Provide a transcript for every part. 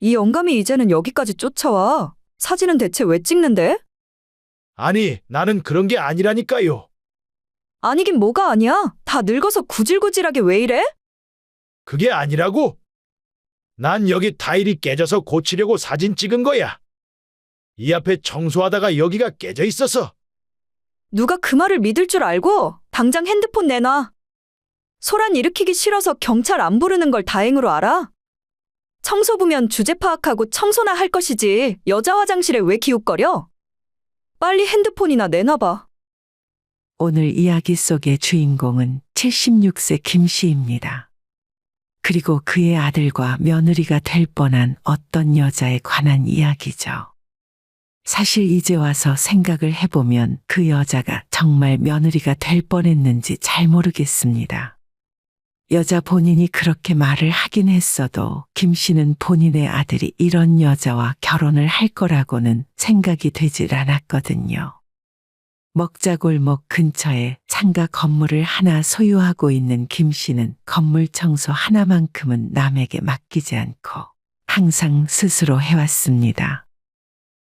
이 영감이 이제는 여기까지 쫓아와. 사진은 대체 왜 찍는데? 아니, 나는 그런 게 아니라니까요. 아니긴 뭐가 아니야. 다 늙어서 구질구질하게 왜 이래? 그게 아니라고? 난 여기 타일이 깨져서 고치려고 사진 찍은 거야. 이 앞에 청소하다가 여기가 깨져 있어서. 누가 그 말을 믿을 줄 알고 당장 핸드폰 내놔. 소란 일으키기 싫어서 경찰 안 부르는 걸 다행으로 알아? 청소부면 주제 파악하고 청소나 할 것이지 여자 화장실에 왜 기웃거려? 빨리 핸드폰이나 내놔봐. 오늘 이야기 속의 주인공은 76세 김 씨입니다. 그리고 그의 아들과 며느리가 될 뻔한 어떤 여자에 관한 이야기죠. 사실 이제 와서 생각을 해보면 그 여자가 정말 며느리가 될 뻔했는지 잘 모르겠습니다. 여자 본인이 그렇게 말을 하긴 했어도 김 씨는 본인의 아들이 이런 여자와 결혼을 할 거라고는 생각이 되질 않았거든요. 먹자골목 근처에 상가 건물을 하나 소유하고 있는 김 씨는 건물 청소 하나만큼은 남에게 맡기지 않고 항상 스스로 해왔습니다.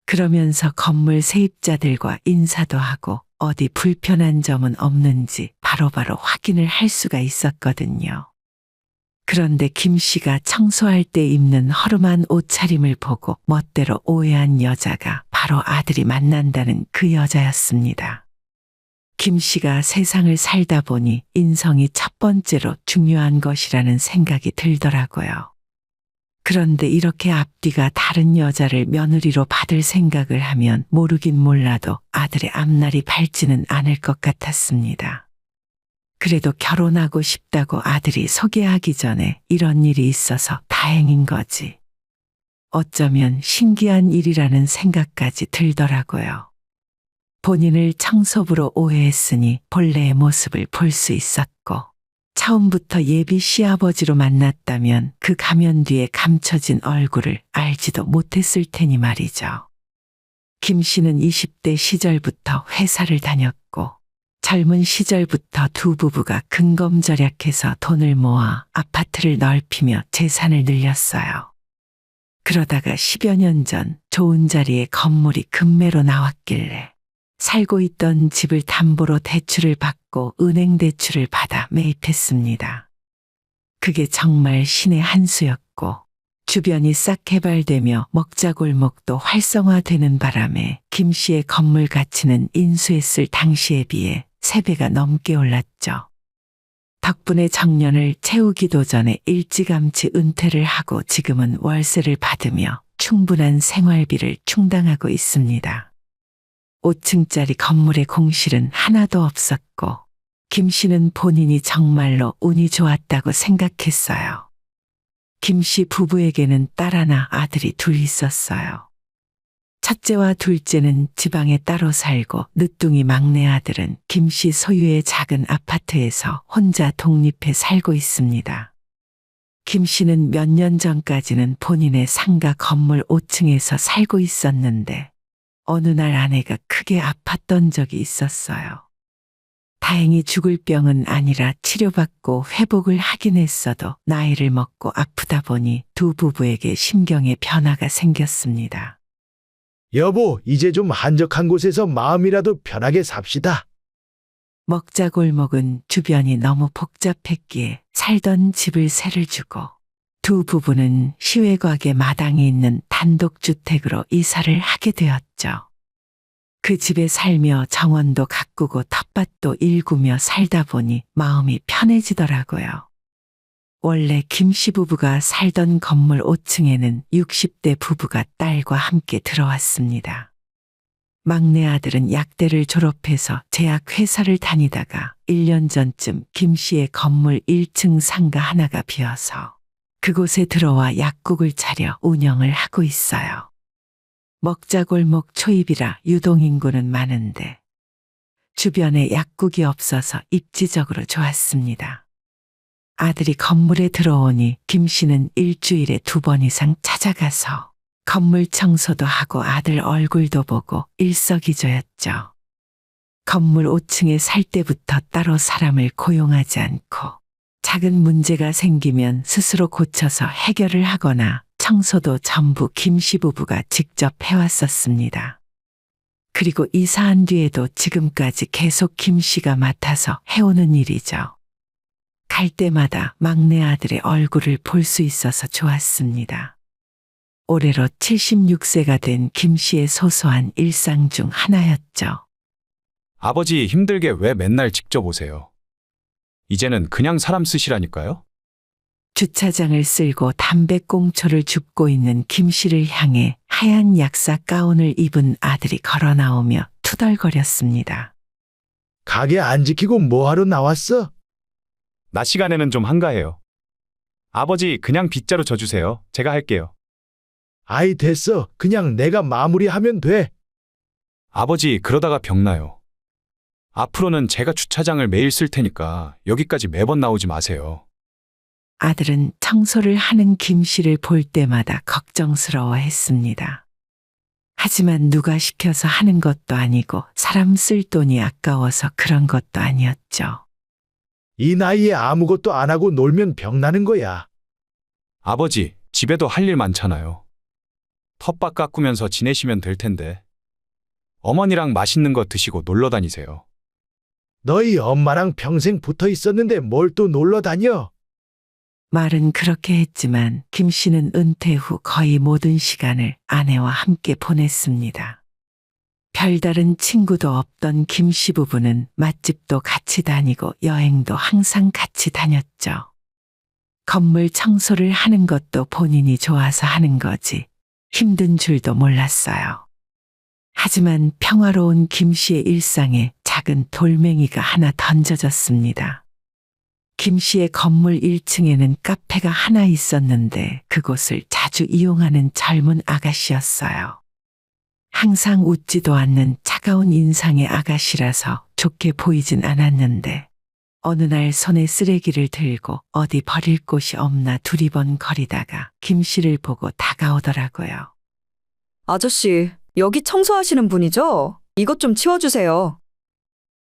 그러면서 건물 세입자들과 인사도 하고 어디 불편한 점은 없는지 바로바로 확인을 할 수가 있었거든요. 그런데 김 씨가 청소할 때 입는 허름한 옷차림을 보고 멋대로 오해한 여자가 바로 아들이 만난다는 그 여자였습니다. 김 씨가 세상을 살다 보니 인성이 첫 번째로 중요한 것이라는 생각이 들더라고요. 그런데 이렇게 앞뒤가 다른 여자를 며느리로 받을 생각을 하면 모르긴 몰라도 아들의 앞날이 밝지는 않을 것 같았습니다. 그래도 결혼하고 싶다고 아들이 소개하기 전에 이런 일이 있어서 다행인 거지. 어쩌면 신기한 일이라는 생각까지 들더라고요. 본인을 청소부로 오해했으니 본래의 모습을 볼 수 있었고, 처음부터 예비 시아버지로 만났다면 그 가면 뒤에 감춰진 얼굴을 알지도 못했을 테니 말이죠. 김 씨는 20대 시절부터 회사를 다녔고 젊은 시절부터 두 부부가 근검절약해서 돈을 모아 아파트를 넓히며 재산을 늘렸어요. 그러다가 10여 년 전 좋은 자리에 건물이 급매로 나왔길래 살고 있던 집을 담보로 대출을 받고 은행 대출을 받아 매입했습니다. 그게 정말 신의 한 수였고 주변이 싹 개발되며 먹자골목도 활성화되는 바람에 김 씨의 건물 가치는 인수했을 당시에 비해 3배가 넘게 올랐죠. 덕분에 정년을 채우기도 전에 일찌감치 은퇴를 하고 지금은 월세를 받으며 충분한 생활비를 충당하고 있습니다. 5층짜리 건물의 공실은 하나도 없었고 김 씨는 본인이 정말로 운이 좋았다고 생각했어요. 김 씨 부부에게는 딸 하나, 아들이 둘 있었어요. 첫째와 둘째는 지방에 따로 살고 늦둥이 막내 아들은 김 씨 소유의 작은 아파트에서 혼자 독립해 살고 있습니다. 김 씨는 몇 년 전까지는 본인의 상가 건물 5층에서 살고 있었는데 어느 날 아내가 크게 아팠던 적이 있었어요. 다행히 죽을 병은 아니라 치료받고 회복을 하긴 했어도 나이를 먹고 아프다 보니 두 부부에게 심경의 변화가 생겼습니다. 여보, 이제 좀 한적한 곳에서 마음이라도 편하게 삽시다. 먹자골목은 주변이 너무 복잡했기에 살던 집을 세를 주고 두 부부는 시외곽의 마당에 있는 단독주택으로 이사를 하게 되었죠. 그 집에 살며 정원도 가꾸고 텃밭도 일구며 살다 보니 마음이 편해지더라고요. 원래 김 씨 부부가 살던 건물 5층에는 60대 부부가 딸과 함께 들어왔습니다. 막내 아들은 약대를 졸업해서 제약회사를 다니다가 1년 전쯤 김 씨의 건물 1층 상가 하나가 비어서 그곳에 들어와 약국을 차려 운영을 하고 있어요. 먹자골목 초입이라 유동인구는 많은데 주변에 약국이 없어서 입지적으로 좋았습니다. 아들이 건물에 들어오니 김 씨는 일주일에 2번 이상 찾아가서 건물 청소도 하고 아들 얼굴도 보고 일석이조였죠. 건물 5층에 살 때부터 따로 사람을 고용하지 않고 작은 문제가 생기면 스스로 고쳐서 해결을 하거나 청소도 전부 김씨 부부가 직접 해왔었습니다. 그리고 이사한 뒤에도 지금까지 계속 김씨가 맡아서 해오는 일이죠. 갈 때마다 막내 아들의 얼굴을 볼 수 있어서 좋았습니다. 올해로 76세가 된 김씨의 소소한 일상 중 하나였죠. 아버지 힘들게 왜 맨날 직접 오세요? 이제는 그냥 사람 쓰시라니까요? 주차장을 쓸고 담배꽁초를 줍고 있는 김씨를 향해 하얀 약사 가운을 입은 아들이 걸어 나오며 투덜거렸습니다. 가게 안 지키고 뭐하러 나왔어? 낮 시간에는 좀 한가해요. 아버지 그냥 빗자루 져주세요. 제가 할게요. 아이 됐어. 그냥 내가 마무리하면 돼. 아버지 그러다가 병나요. 앞으로는 제가 주차장을 매일 쓸 테니까 여기까지 매번 나오지 마세요. 아들은 청소를 하는 김씨를 볼 때마다 걱정스러워했습니다. 하지만 누가 시켜서 하는 것도 아니고 사람 쓸 돈이 아까워서 그런 것도 아니었죠. 이 나이에 아무것도 안 하고 놀면 병나는 거야. 아버지 집에도 할 일 많잖아요. 텃밭 가꾸면서 지내시면 될 텐데. 어머니랑 맛있는 거 드시고 놀러 다니세요. 너희 엄마랑 평생 붙어 있었는데 뭘 또 놀러 다녀? 말은 그렇게 했지만 김씨는 은퇴 후 거의 모든 시간을 아내와 함께 보냈습니다. 별다른 친구도 없던 김씨 부부는 맛집도 같이 다니고 여행도 항상 같이 다녔죠. 건물 청소를 하는 것도 본인이 좋아서 하는 거지 힘든 줄도 몰랐어요. 하지만 평화로운 김씨의 일상에 작은 돌멩이가 하나 던져졌습니다. 김씨의 건물 1층에는 카페가 하나 있었는데 그곳을 자주 이용하는 젊은 아가씨였어요. 항상 웃지도 않는 차가운 인상의 아가씨라서 좋게 보이진 않았는데 어느 날 손에 쓰레기를 들고 어디 버릴 곳이 없나 두리번거리다가 김씨를 보고 다가오더라고요. 아저씨, 여기 청소하시는 분이죠? 이것 좀 치워주세요.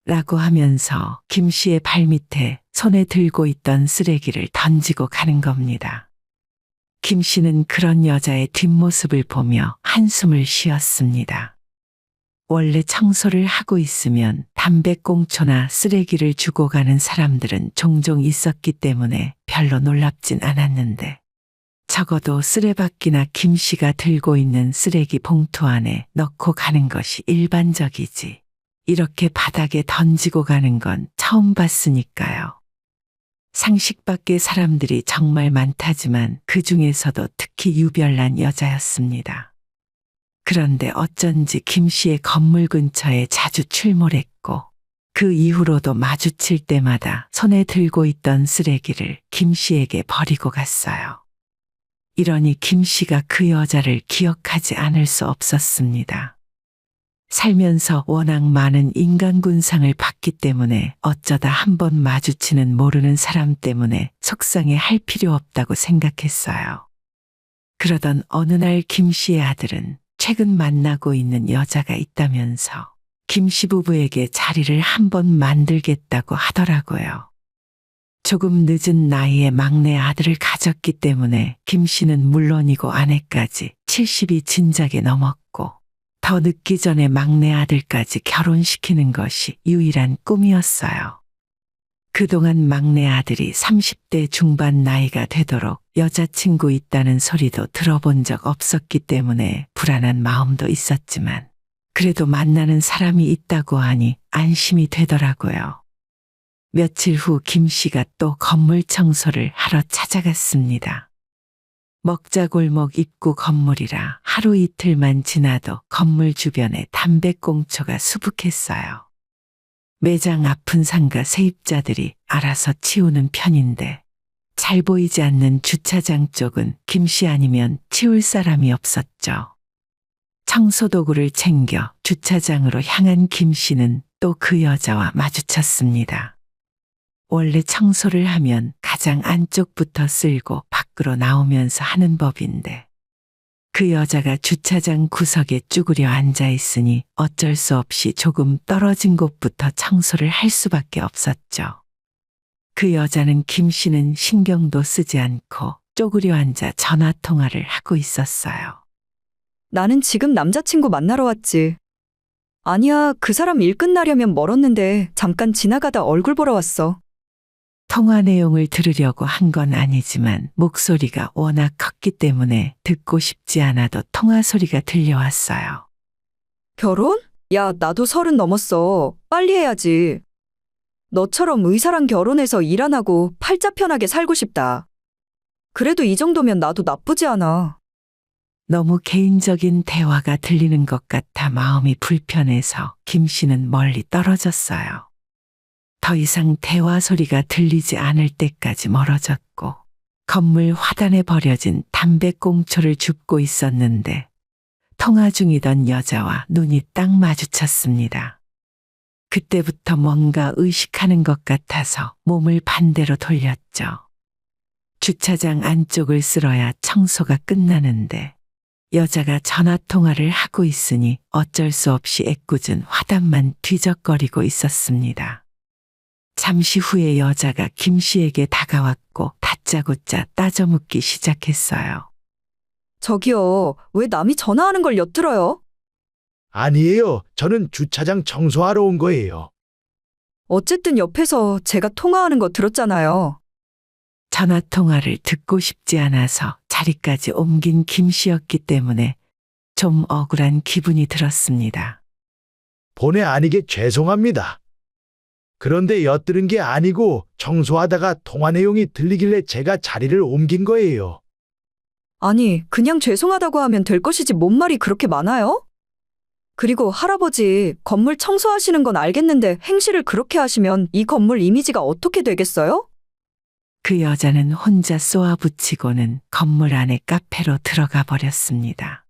라고 하면서 김씨의 발밑에 손에 들고 있던 쓰레기를 던지고 가는 겁니다. 김씨는 그런 여자의 뒷모습을 보며 한숨을 쉬었습니다. 원래 청소를 하고 있으면 담배꽁초나 쓰레기를 주고 가는 사람들은 종종 있었기 때문에 별로 놀랍진 않았는데 적어도 쓰레받기나 김씨가 들고 있는 쓰레기 봉투 안에 넣고 가는 것이 일반적이지. 이렇게 바닥에 던지고 가는 건 처음 봤으니까요. 상식 밖의 사람들이 정말 많다지만 그 중에서도 특히 유별난 여자였습니다. 그런데 어쩐지 김씨의 건물 근처에 자주 출몰했고 그 이후로도 마주칠 때마다 손에 들고 있던 쓰레기를 김씨에게 버리고 갔어요. 이러니 김씨가 그 여자를 기억하지 않을 수 없었습니다. 살면서 워낙 많은 인간군상을 받기 때문에 어쩌다 한 번 마주치는 모르는 사람 때문에 속상해 할 필요 없다고 생각했어요. 그러던 어느 날 김씨의 아들은 최근 만나고 있는 여자가 있다면서 김씨 부부에게 자리를 한번 만들겠다고 하더라고요. 조금 늦은 나이에 막내 아들을 가졌기 때문에 김씨는 물론이고 아내까지 70이 진작에 넘었고 더 늦기 전에 막내 아들까지 결혼시키는 것이 유일한 꿈이었어요. 그동안 막내 아들이 30대 중반 나이가 되도록 여자친구 있다는 소리도 들어본 적 없었기 때문에 불안한 마음도 있었지만 그래도 만나는 사람이 있다고 하니 안심이 되더라고요. 며칠 후 김씨가 또 건물 청소를 하러 찾아갔습니다. 먹자골목 입구 건물이라 하루 이틀만 지나도 건물 주변에 담배꽁초가 수북했어요. 매장 앞은 상가 세입자들이 알아서 치우는 편인데 잘 보이지 않는 주차장 쪽은 김씨 아니면 치울 사람이 없었죠. 청소도구를 챙겨 주차장으로 향한 김씨는 또 그 여자와 마주쳤습니다. 원래 청소를 하면 가장 안쪽부터 쓸고 밖으로 나오면서 하는 법인데 그 여자가 주차장 구석에 쭈그려 앉아 있으니 어쩔 수 없이 조금 떨어진 곳부터 청소를 할 수밖에 없었죠. 그 여자는 김씨는 신경도 쓰지 않고 쪼그려 앉아 전화 통화를 하고 있었어요. 나는 지금 남자친구 만나러 왔지. 아니야, 그 사람 일 끝나려면 멀었는데 잠깐 지나가다 얼굴 보러 왔어. 통화 내용을 들으려고 한 건 아니지만 목소리가 워낙 컸기 때문에 듣고 싶지 않아도 통화 소리가 들려왔어요. 결혼? 야, 나도 30 넘었어. 빨리 해야지. 너처럼 의사랑 결혼해서 일 안 하고 팔자 편하게 살고 싶다. 그래도 이 정도면 나도 나쁘지 않아. 너무 개인적인 대화가 들리는 것 같아 마음이 불편해서 김 씨는 멀리 떨어졌어요. 더 이상 대화 소리가 들리지 않을 때까지 멀어졌고 건물 화단에 버려진 담배꽁초를 줍고 있었는데 통화 중이던 여자와 눈이 딱 마주쳤습니다. 그때부터 뭔가 의식하는 것 같아서 몸을 반대로 돌렸죠. 주차장 안쪽을 쓸어야 청소가 끝나는데 여자가 전화 통화를 하고 있으니 어쩔 수 없이 애꿎은 화단만 뒤적거리고 있었습니다. 잠시 후에 여자가 김 씨에게 다가왔고 다짜고짜 따져묻기 시작했어요. 저기요, 왜 남이 전화하는 걸 엿들어요? 아니에요. 저는 주차장 청소하러 온 거예요. 어쨌든 옆에서 제가 통화하는 거 들었잖아요. 전화 통화를 듣고 싶지 않아서 자리까지 옮긴 김 씨였기 때문에 좀 억울한 기분이 들었습니다. 본의 아니게 죄송합니다. 그런데 엿들은 게 아니고 청소하다가 통화 내용이 들리길래 제가 자리를 옮긴 거예요. 아니, 그냥 죄송하다고 하면 될 것이지 뭔 말이 그렇게 많아요? 그리고 할아버지, 건물 청소하시는 건 알겠는데 행실을 그렇게 하시면 이 건물 이미지가 어떻게 되겠어요? 그 여자는 혼자 쏘아붙이고는 건물 안에 카페로 들어가 버렸습니다.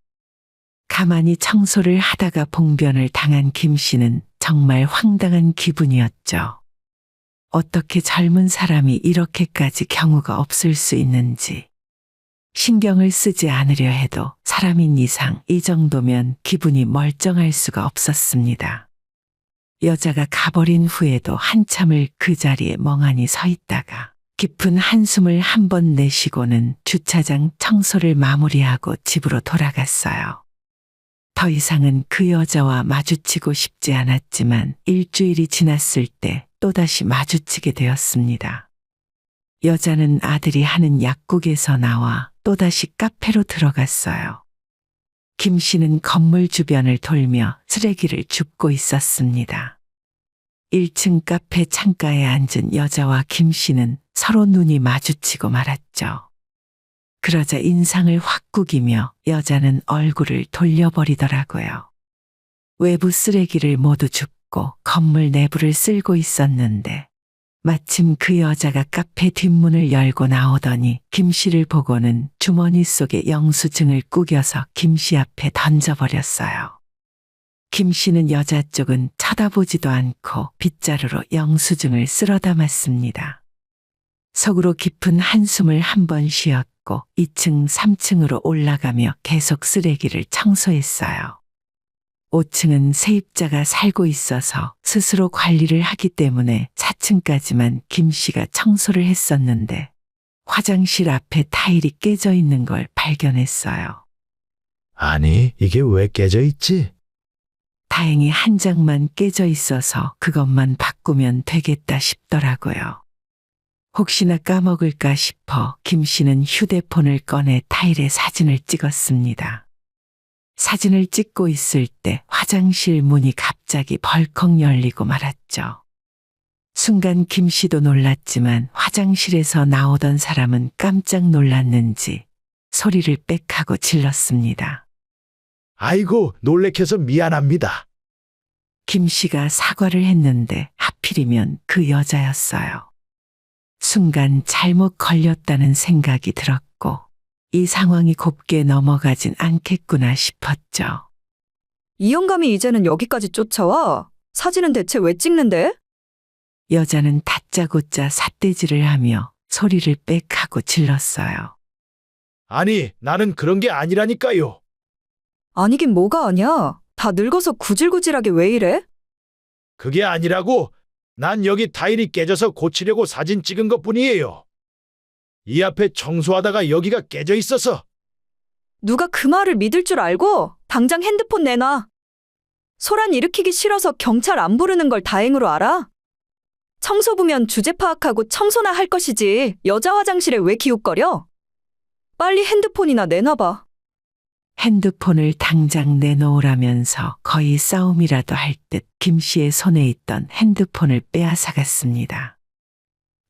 가만히 청소를 하다가 봉변을 당한 김 씨는 정말 황당한 기분이었죠. 어떻게 젊은 사람이 이렇게까지 경우가 없을 수 있는지. 신경을 쓰지 않으려 해도 사람인 이상 이 정도면 기분이 멀쩡할 수가 없었습니다. 여자가 가버린 후에도 한참을 그 자리에 멍하니 서 있다가 깊은 한숨을 한 번 내쉬고는 주차장 청소를 마무리하고 집으로 돌아갔어요. 더 이상은 그 여자와 마주치고 싶지 않았지만 일주일이 지났을 때 또다시 마주치게 되었습니다. 여자는 아들이 하는 약국에서 나와 또다시 카페로 들어갔어요. 김 씨는 건물 주변을 돌며 쓰레기를 줍고 있었습니다. 1층 카페 창가에 앉은 여자와 김 씨는 서로 눈이 마주치고 말았죠. 그러자 인상을 확 구기며 여자는 얼굴을 돌려버리더라고요. 외부 쓰레기를 모두 줍고 건물 내부를 쓸고 있었는데 마침 그 여자가 카페 뒷문을 열고 나오더니 김 씨를 보고는 주머니 속에 영수증을 구겨서 김 씨 앞에 던져버렸어요. 김 씨는 여자 쪽은 쳐다보지도 않고 빗자루로 영수증을 쓸어 담았습니다. 속으로 깊은 한숨을 한 번 쉬었고 2층, 3층으로 올라가며 계속 쓰레기를 청소했어요. 5층은 세입자가 살고 있어서 스스로 관리를 하기 때문에 4층까지만 김 씨가 청소를 했었는데 화장실 앞에 타일이 깨져 있는 걸 발견했어요. 아니, 이게 왜 깨져 있지? 다행히 한 장만 깨져 있어서 그것만 바꾸면 되겠다 싶더라고요. 혹시나 까먹을까 싶어 김 씨는 휴대폰을 꺼내 타일에 사진을 찍었습니다. 사진을 찍고 있을 때 화장실 문이 갑자기 벌컥 열리고 말았죠. 순간 김 씨도 놀랐지만 화장실에서 나오던 사람은 깜짝 놀랐는지 소리를 빽 하고 질렀습니다. 아이고, 놀래켜서 미안합니다. 김 씨가 사과를 했는데 하필이면 그 여자였어요. 순간 잘못 걸렸다는 생각이 들었고 이 상황이 곱게 넘어가진 않겠구나 싶었죠. 이 영감이 이제는 여기까지 쫓아와? 사진은 대체 왜 찍는데? 여자는 다짜고짜 삿대질을 하며 소리를 빽 하고 질렀어요. 아니, 나는 그런 게 아니라니까요. 아니긴 뭐가 아냐? 다 늙어서 구질구질하게 왜 이래? 그게 아니라고. 난 여기 타일이 깨져서 고치려고 사진 찍은 것뿐이에요. 이 앞에 청소하다가 여기가 깨져 있어서. 누가 그 말을 믿을 줄 알고 당장 핸드폰 내놔. 소란 일으키기 싫어서 경찰 안 부르는 걸 다행으로 알아? 청소부면 주제 파악하고 청소나 할 것이지 여자 화장실에 왜 기웃거려? 빨리 핸드폰이나 내놔봐. 핸드폰을 당장 내놓으라면서 거의 싸움이라도 할 듯 김 씨의 손에 있던 핸드폰을 빼앗아갔습니다.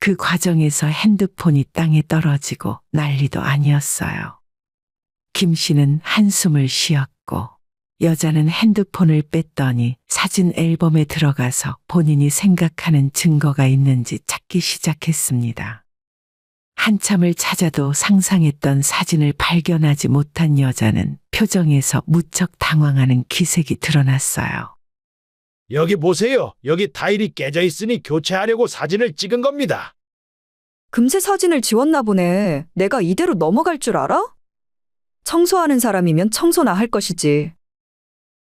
그 과정에서 핸드폰이 땅에 떨어지고 난리도 아니었어요. 김 씨는 한숨을 쉬었고 여자는 핸드폰을 뺐더니 사진 앨범에 들어가서 본인이 생각하는 증거가 있는지 찾기 시작했습니다. 한참을 찾아도 상상했던 사진을 발견하지 못한 여자는 표정에서 무척 당황하는 기색이 드러났어요. 여기 보세요. 여기 타일이 깨져 있으니 교체하려고 사진을 찍은 겁니다. 금세 사진을 지웠나 보네. 내가 이대로 넘어갈 줄 알아? 청소하는 사람이면 청소나 할 것이지.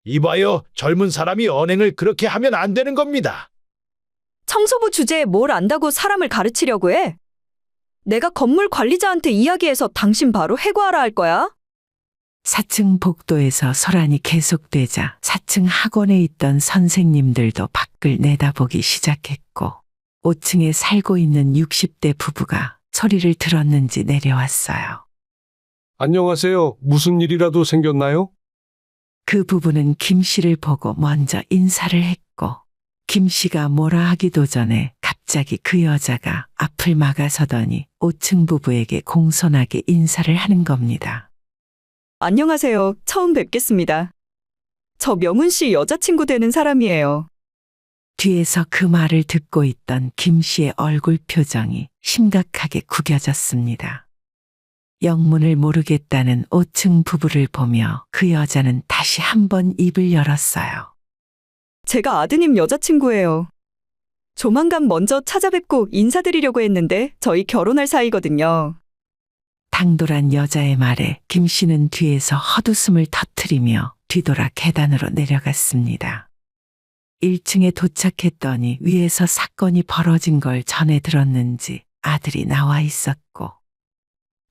이봐요. 젊은 사람이 언행을 그렇게 하면 안 되는 겁니다. 청소부 주제에 뭘 안다고 사람을 가르치려고 해? 내가 건물 관리자한테 이야기해서 당신 바로 해고하라 할 거야? 4층 복도에서 소란이 계속되자 4층 학원에 있던 선생님들도 밖을 내다보기 시작했고 5층에 살고 있는 60대 부부가 소리를 들었는지 내려왔어요. 안녕하세요. 무슨 일이라도 생겼나요? 그 부부는 김 씨를 보고 먼저 인사를 했고 김 씨가 뭐라 하기도 전에 갑자기 그 여자가 앞을 막아서더니 5층 부부에게 공손하게 인사를 하는 겁니다. 안녕하세요. 처음 뵙겠습니다. 저 명훈 씨 여자친구 되는 사람이에요. 뒤에서 그 말을 듣고 있던 김 씨의 얼굴 표정이 심각하게 구겨졌습니다. 영문을 모르겠다는 5층 부부를 보며 그 여자는 다시 한번 입을 열었어요. 제가 아드님 여자친구예요. 조만간 먼저 찾아뵙고 인사드리려고 했는데 저희 결혼할 사이거든요. 당돌한 여자의 말에 김 씨는 뒤에서 헛웃음을 터뜨리며 뒤돌아 계단으로 내려갔습니다. 1층에 도착했더니 위에서 사건이 벌어진 걸 전해 들었는지 아들이 나와 있었고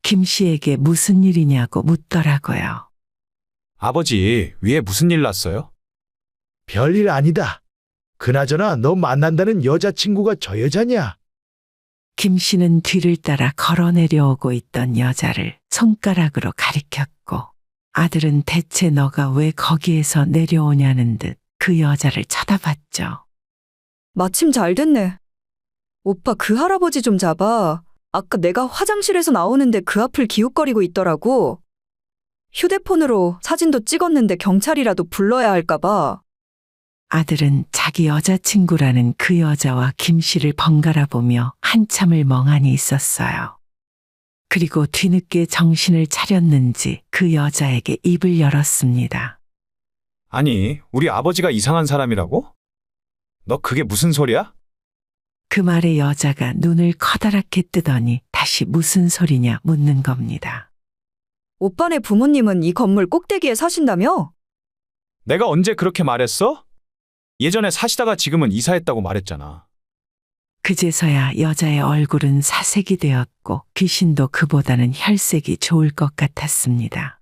김 씨에게 무슨 일이냐고 묻더라고요. 아버지, 위에 무슨 일 났어요? 별일 아니다. 그나저나 너 만난다는 여자친구가 저 여자냐? 김 씨는 뒤를 따라 걸어 내려오고 있던 여자를 손가락으로 가리켰고 아들은 대체 너가 왜 거기에서 내려오냐는 듯 그 여자를 쳐다봤죠. 마침 잘 됐네. 오빠 그 할아버지 좀 잡아. 아까 내가 화장실에서 나오는데 그 앞을 기웃거리고 있더라고. 휴대폰으로 사진도 찍었는데 경찰이라도 불러야 할까 봐. 아들은 자기 여자친구라는 그 여자와 김 씨를 번갈아 보며 한참을 멍하니 있었어요. 그리고 뒤늦게 정신을 차렸는지 그 여자에게 입을 열었습니다. 아니, 우리 아버지가 이상한 사람이라고? 너 그게 무슨 소리야? 그 말에 여자가 눈을 커다랗게 뜨더니 다시 무슨 소리냐 묻는 겁니다. 오빠네 부모님은 이 건물 꼭대기에 사신다며? 내가 언제 그렇게 말했어? 예전에 사시다가 지금은 이사했다고 말했잖아. 그제서야 여자의 얼굴은 사색이 되었고 귀신도 그보다는 혈색이 좋을 것 같았습니다.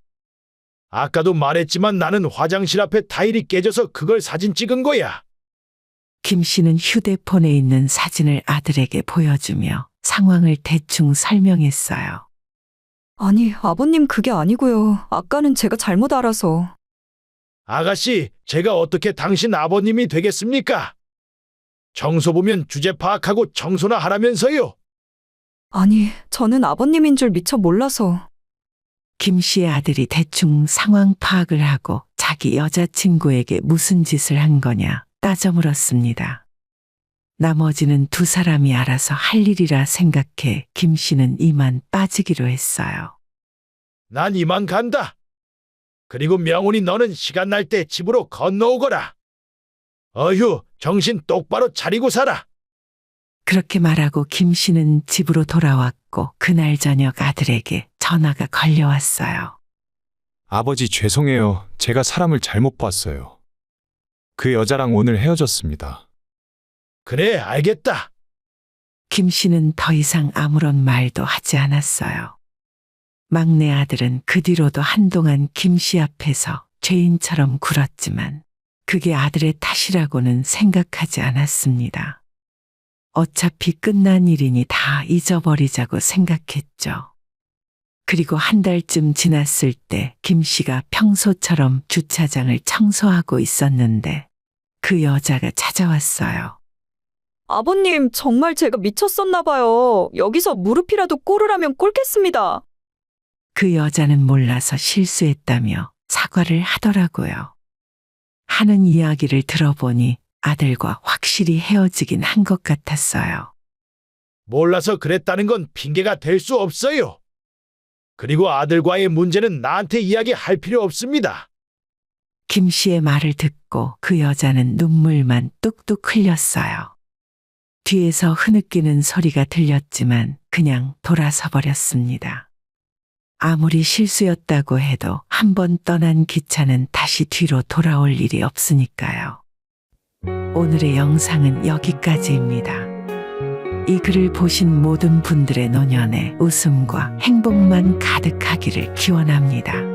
아까도 말했지만 나는 화장실 앞에 타일이 깨져서 그걸 사진 찍은 거야. 김 씨는 휴대폰에 있는 사진을 아들에게 보여주며 상황을 대충 설명했어요. 아니, 아버님 그게 아니고요. 아까는 제가 잘못 알아서. 아가씨, 제가 어떻게 당신 아버님이 되겠습니까? 청소부면 주제 파악하고 청소나 하라면서요. 아니, 저는 아버님인 줄 미처 몰라서. 김 씨의 아들이 대충 상황 파악을 하고 자기 여자친구에게 무슨 짓을 한 거냐 따져 물었습니다. 나머지는 두 사람이 알아서 할 일이라 생각해 김 씨는 이만 빠지기로 했어요. 난 이만 간다. 그리고 명훈이 너는 시간 날 때 집으로 건너오거라. 어휴, 정신 똑바로 차리고 살아. 그렇게 말하고 김 씨는 집으로 돌아왔고 그날 저녁 아들에게 전화가 걸려왔어요. 아버지 죄송해요. 제가 사람을 잘못 봤어요. 그 여자랑 오늘 헤어졌습니다. 그래, 알겠다. 김 씨는 더 이상 아무런 말도 하지 않았어요. 막내 아들은 그 뒤로도 한동안 김 씨 앞에서 죄인처럼 굴었지만 그게 아들의 탓이라고는 생각하지 않았습니다. 어차피 끝난 일이니 다 잊어버리자고 생각했죠. 그리고 한 달쯤 지났을 때 김 씨가 평소처럼 주차장을 청소하고 있었는데 그 여자가 찾아왔어요. 아버님, 정말 제가 미쳤었나 봐요. 여기서 무릎이라도 꿇으라면 꿇겠습니다. 그 여자는 몰라서 실수했다며 사과를 하더라고요. 하는 이야기를 들어보니 아들과 확실히 헤어지긴 한 것 같았어요. 몰라서 그랬다는 건 핑계가 될 수 없어요. 그리고 아들과의 문제는 나한테 이야기할 필요 없습니다. 김 씨의 말을 듣고 그 여자는 눈물만 뚝뚝 흘렸어요. 뒤에서 흐느끼는 소리가 들렸지만 그냥 돌아서 버렸습니다. 아무리 실수였다고 해도 한 번 떠난 기차는 다시 뒤로 돌아올 일이 없으니까요. 오늘의 영상은 여기까지입니다. 이 글을 보신 모든 분들의 노년에 웃음과 행복만 가득하기를 기원합니다.